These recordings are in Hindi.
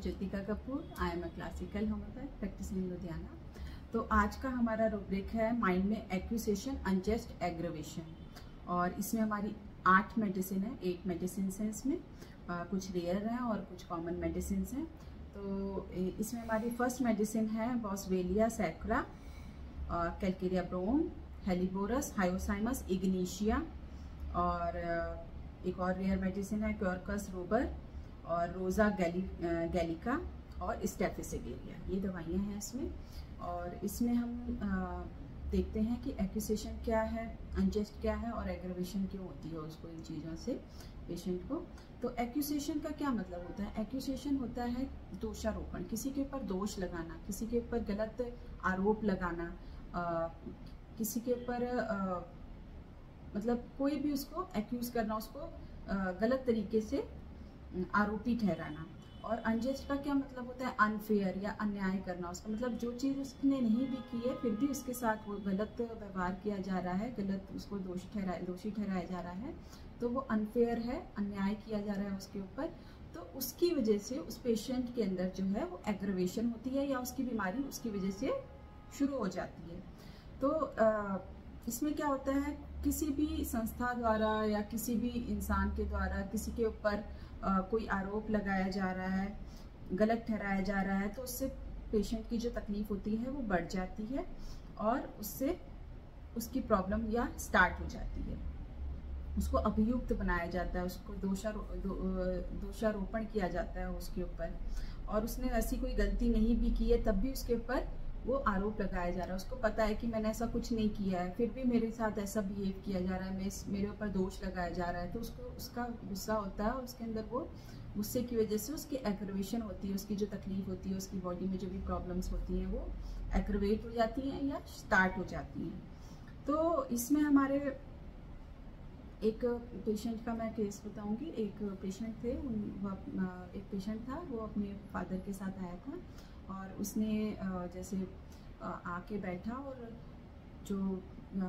Jyotika Kapoor. I am a classical homeopath practising in Ludhiana. तो आज का हमारा रूब्रिक है माइंड में एक्यूसेशन अनजस्ट एग्रवेशन, और इसमें हमारी 8 मेडिसिन है। 8 मेडिसिन है इसमें, कुछ रेयर हैं और कुछ कॉमन मेडिसिन हैं। तो इसमें हमारी फर्स्ट मेडिसिन है बॉसवेलिया सैक्रा, कैलकेरिया ब्रोम, हेलिबोरस, हायोसाइमस इग्निशिया, और एक और रेयर मेडिसिन है क्योरकस रोबर और रोजा गैलिका और स्टेफिसिगेरिया। ये दवाइयाँ हैं इसमें। और इसमें हम देखते हैं कि एक्यूसेशन क्या है, अनजस्ट क्या है और एग्रवेशन क्यों होती है उसको, इन चीज़ों से पेशेंट को। तो एक्यूसेशन का क्या मतलब होता है? एक्यूसेशन होता है दोषारोपण, किसी के ऊपर दोष लगाना, किसी के ऊपर गलत आरोप लगाना, किसी के ऊपर मतलब कोई भी उसको एक्यूज करना, उसको गलत तरीके से आरोपी ठहराना। और अनजस्ट का क्या मतलब होता है? अनफेयर या अन्याय करना। उसका मतलब जो चीज़ उसने नहीं भी की है फिर भी उसके साथ वो गलत व्यवहार किया जा रहा है, गलत उसको दोषी ठहराया जा रहा है, तो वो अनफेयर है, अन्याय किया जा रहा है उसके ऊपर। तो उसकी वजह से उस पेशेंट के अंदर जो है वो एग्रवेशन होती है या उसकी बीमारी उसकी वजह से शुरू हो जाती है। तो इसमें क्या होता है, किसी भी संस्था द्वारा या किसी भी इंसान के द्वारा किसी के ऊपर कोई आरोप लगाया जा रहा है, गलत ठहराया जा रहा है, तो उससे पेशेंट की जो तकलीफ होती है वो बढ़ जाती है और उससे उसकी प्रॉब्लम या स्टार्ट हो जाती है। उसको अभियुक्त बनाया जाता है, उसको दोषारोपण किया जाता है उसके ऊपर, और उसने ऐसी कोई गलती नहीं भी की है तब भी उसके ऊपर वो आरोप लगाया जा रहा है। उसको पता है कि मैंने ऐसा कुछ नहीं किया है फिर भी मेरे साथ ऐसा बिहेव किया जा रहा है, मेरे ऊपर दोष लगाया जा रहा है। तो उसको उसका गुस्सा होता है और उसके अंदर वो गुस्से की वजह से उसकी एग्रवेशन होती है, उसकी जो तकलीफ होती है, उसकी बॉडी में जो भी प्रॉब्लम्स होती हैं वो एग्रवेट हो जाती हैं या स्टार्ट हो जाती हैं। तो इसमें हमारे एक पेशेंट का मैं केस बताऊंगी। एक पेशेंट थे, एक पेशेंट था, वो अपने फादर के साथ आया था और उसने जैसे आके बैठा और जो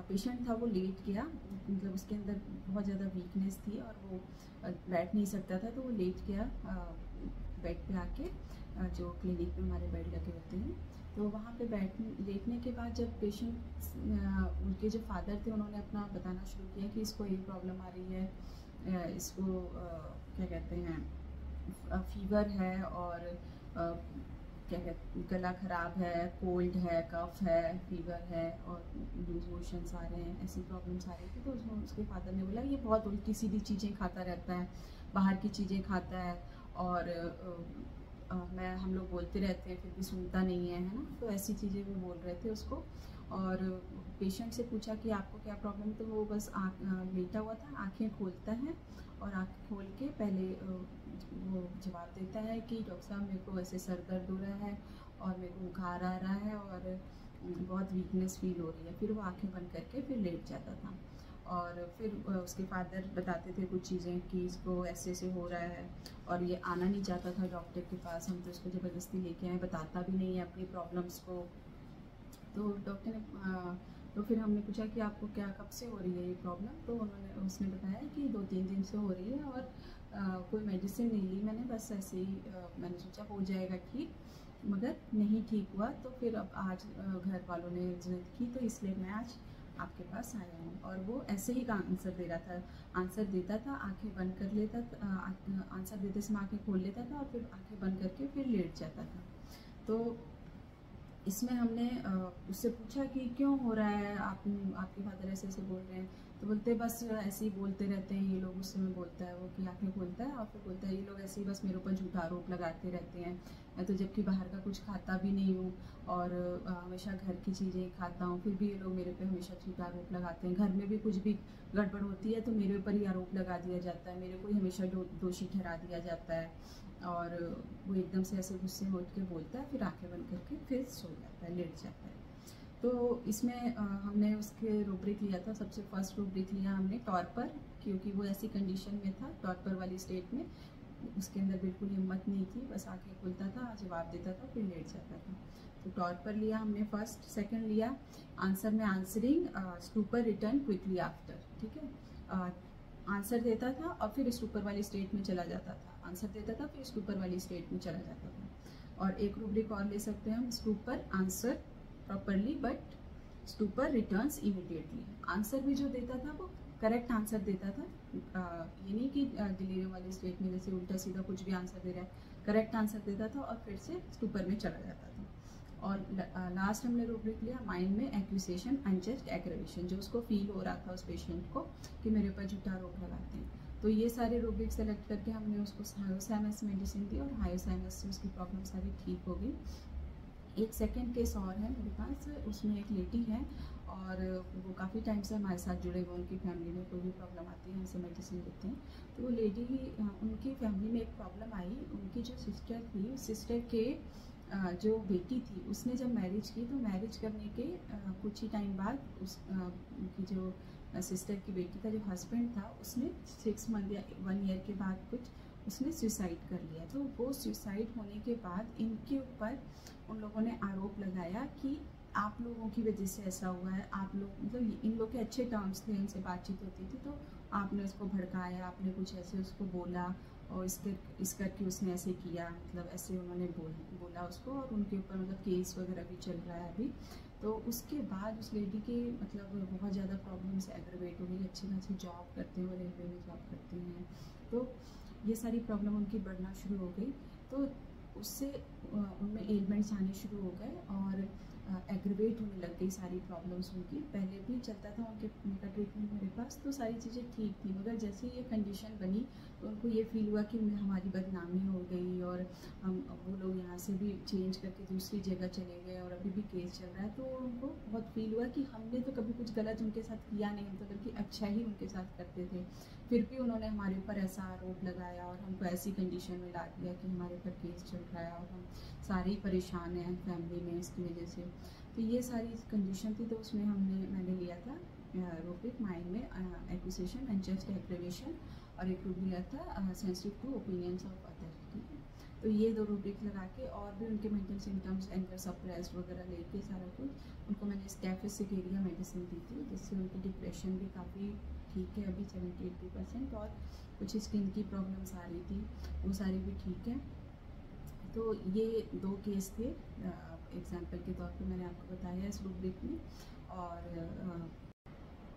पेशेंट था वो लेट गया, मतलब उसके अंदर बहुत ज़्यादा वीकनेस थी और वो बैठ नहीं सकता था, तो वो लेट गया बेड पे आके, जो क्लिनिक में हमारे बेड लगे होते हैं। तो वहाँ पे लेटने के बाद जब पेशेंट उनके जो फादर थे उन्होंने अपना बताना शुरू किया कि इसको ये प्रॉब्लम आ रही है, इसको क्या कहते हैं फीवर है और क्या कहते गला ख़राब है, कोल्ड है, कफ है, फीवर है और लूज मोशंस आ रहे हैं, ऐसी प्रॉब्लम्स आ रही थी। तो उसके फादर ने बोला ये बहुत उल्टी सीधी चीज़ें खाता रहता है, बाहर की चीज़ें खाता है और हम लोग बोलते रहते हैं फिर भी सुनता नहीं है ना। तो ऐसी चीज़ें वो बोल रहे थे उसको। और पेशेंट से पूछा कि आपको क्या प्रॉब्लम, तो वो बस लेटा हुआ था, आंखें खोलता है और आँखें खोल के पहले वो जवाब देता है कि डॉक्टर साहब मेरे को ऐसे सर दर्द हो रहा है और मेरे को बुखार आ रहा है और बहुत वीकनेस फील हो रही है। फिर वो आंखें बंद करके फिर लेट जाता था और फिर उसके फादर बताते थे कुछ चीज़ें कि इसको ऐसे ऐसे हो रहा है और ये आना नहीं चाहता था डॉक्टर के पास। हम तो इसको ज़बरदस्ती लेके आए, बताता भी नहीं है अपनी प्रॉब्लम्स को। तो डॉक्टर ने तो फिर हमने पूछा कि आपको क्या कब से हो रही है ये प्रॉब्लम, तो उसने बताया कि 2-3 दिन से हो रही है और कोई मेडिसिन नहीं ली मैंने, बस ऐसे ही मैंने सोचा हो जाएगा ठीक, मगर नहीं ठीक हुआ। तो फिर अब आज घर वालों ने जिद की तो इसलिए मैं आज आपके पास आया हूँ। और वो ऐसे ही आंसर दे रहा था, आंसर देता था, आंखें बंद कर लेता था, आंसर देते समय आंखें खोल लेता था और फिर आंखें बंद करके फिर लेट जाता था। तो इसमें हमने उससे पूछा कि क्यों हो रहा है, आपके फादर ऐसे ऐसे बोल रहे हैं, तो बोलते बस ऐसे ही बोलते रहते हैं ये लोग। उससे में बोलता है वो कि आंखें खोलता है और फिर बोलता है ये लोग ऐसे ही बस मेरे ऊपर झूठा आरोप लगाते रहते हैं, मैं तो जबकि बाहर का कुछ खाता भी नहीं हूँ और हमेशा घर की चीज़ें खाता हूँ, फिर भी ये लोग मेरे पे हमेशा झूठा आरोप लगाते हैं। घर में भी कुछ भी गड़बड़ होती है तो मेरे ऊपर ही आरोप लगा दिया जाता है, मेरे को ही हमेशा दोषी ठहरा दिया जाता है। और वो एकदम से ऐसे गुस्से में उठ के बोलता है, फिर आंखें बंद करके फिर सो जाता है, लेट जाता है। तो इसमें हमने उसके रूब्रिक लिया था, सबसे फर्स्ट रूब्रिक लिया हमने टॉर्पर, क्योंकि वो ऐसी कंडीशन में था, टॉर्पर वाली स्टेट में, उसके अंदर बिल्कुल हिम्मत नहीं थी, बस आंखें खुलता था, जवाब देता था, फिर लेट जाता था। तो टॉर्पर लिया हमने फर्स्ट। सेकंड लिया आंसर में answering, stupor return quickly after, ठीक है। आंसर देता था और फिर स्टूपर वाली स्टेट में चला जाता था, आंसर देता था फिर स्टूपर वाली स्टेट में चला जाता था। और एक रूब्रिक और ले सकते हैं हम, stupor answer properly but stupor returns immediately. Answer भी जो देता था वो करेक्ट आंसर देता था, ये नहीं कि डिलीरियम वाली स्टेट में जैसे उल्टा सीधा कुछ भी आंसर दे रहा है, करेक्ट आंसर देता था और फिर से स्टूपर में चला जाता था। और लास्ट हमने रूब्रिक लिया माइंड में एक्यूसेशन अनजस्ट एग्रेवेशन, जो उसको फील हो रहा था उस पेशेंट को कि मेरे ऊपर झूठा आरोप लगाते हैं। तो ये सारे रूब्रिक सेलेक्ट करके हमने उसको हायोसाइमस मेडिसिन दी और हायोसाइमस से उसकी प्रॉब्लम सारी ठीक हो गई। एक सेकेंड केस और है मेरे पास, उसमें एक लेडी है और वो काफ़ी टाइम से हमारे साथ जुड़े हुए, उनकी फैमिली में कोई भी प्रॉब्लम आती है हमसे मेडिसिन लेते हैं। तो वो लेडी, उनकी फैमिली में एक प्रॉब्लम आई, उनकी जो सिस्टर थी, सिस्टर के जो बेटी थी उसने जब मैरिज की तो मैरिज करने के कुछ ही टाइम बाद उनकी जो सिस्टर की बेटी का जो हस्बैंड था उसने 6 मंथ या 1 ईयर के बाद कुछ उसने सुसाइड कर लिया। तो वो सुसाइड होने के बाद इनके ऊपर उन लोगों ने आरोप लगाया कि आप लोगों की वजह से ऐसा हुआ है, आप लोग मतलब इन लोग के अच्छे टर्म्स थे, इनसे बातचीत होती थी, तो आपने उसको भड़काया, आपने कुछ ऐसे उसको बोला और इस करके उसने ऐसे किया, मतलब ऐसे उन्होंने बोला उसको और उनके ऊपर मतलब केस वगैरह भी चल रहा है अभी। तो उसके बाद उस लेडी के मतलब बहुत ज़्यादा प्रॉब्लम्स एग्रवेट हो गई, अच्छी खासी जॉब करते हैं, वो रेलवे में जॉब करते हैं, तो ये सारी प्रॉब्लम उनकी बढ़ना शुरू हो गई। तो उससे उनमें एलिमेंट्स आने शुरू हो गए और एग्रीवेट होने लग गई सारी प्रॉब्लम्स उनकी। पहले भी चलता था उनका ट्रीटमेंट मेरे पास, तो सारी चीज़ें ठीक थी, मगर जैसे ये कंडीशन बनी तो उनको ये फील हुआ कि हमारी बदनामी हो गई और हम वो लोग यहाँ से भी चेंज करके दूसरी जगह चले गए और अभी भी केस चल रहा है। तो उनको बहुत फील हुआ कि हमने तो कभी कुछ गलत उनके साथ किया नहीं, हम तो बल्कि अच्छा ही उनके साथ करते थे, फिर भी उन्होंने हमारे ऊपर ऐसा आरोप लगाया और हमको ऐसी कंडीशन में ला दिया कि हमारे ऊपर केस चल रहा है और हम सारे ही परेशान हैं फैमिली में इसकी वजह से। तो ये सारी कंडीशन थी, तो उसमें मैंने लिया था रूब्रिक माइंड में एक्यूजेशन अनजस्ट एग्रेवेशन और एक रूब्रिक लिया था sensitive to opinions of other. ठीक है, तो ये 2 रूब्रिक लगा के और भी उनके मेंटल सिम्टम्स, एंगर सप्रेस्ड वगैरह लेके सारा कुछ उनको मैंने स्टेफिसिकेरिया मेडिसिन दी थी, जिससे उनकी डिप्रेशन भी काफ़ी ठीक है अभी 70-80%, और कुछ स्किन की प्रॉब्लम्स आ रही थी वो सारी भी ठीक है। तो ये 2 केस थे एग्जाम्पल के तौर पे मैंने आपको बताया इस रूब्रिक में। और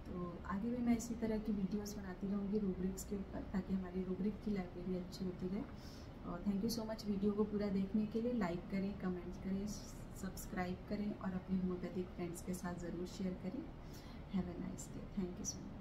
तो आगे भी मैं इसी तरह की वीडियोस बनाती रहूँगी रूब्रिक्स के ऊपर, ताकि हमारी रूब्रिक की लाइब्रेरी अच्छी होती रहे। और thank you so much video को पूरा देखने के लिए। लाइक करें, कमेंट्स करें, सब्सक्राइब करें और अपने होम्योपैथिक फ्रेंड्स के साथ ज़रूर शेयर करें। Have a nice day. Thank you so much.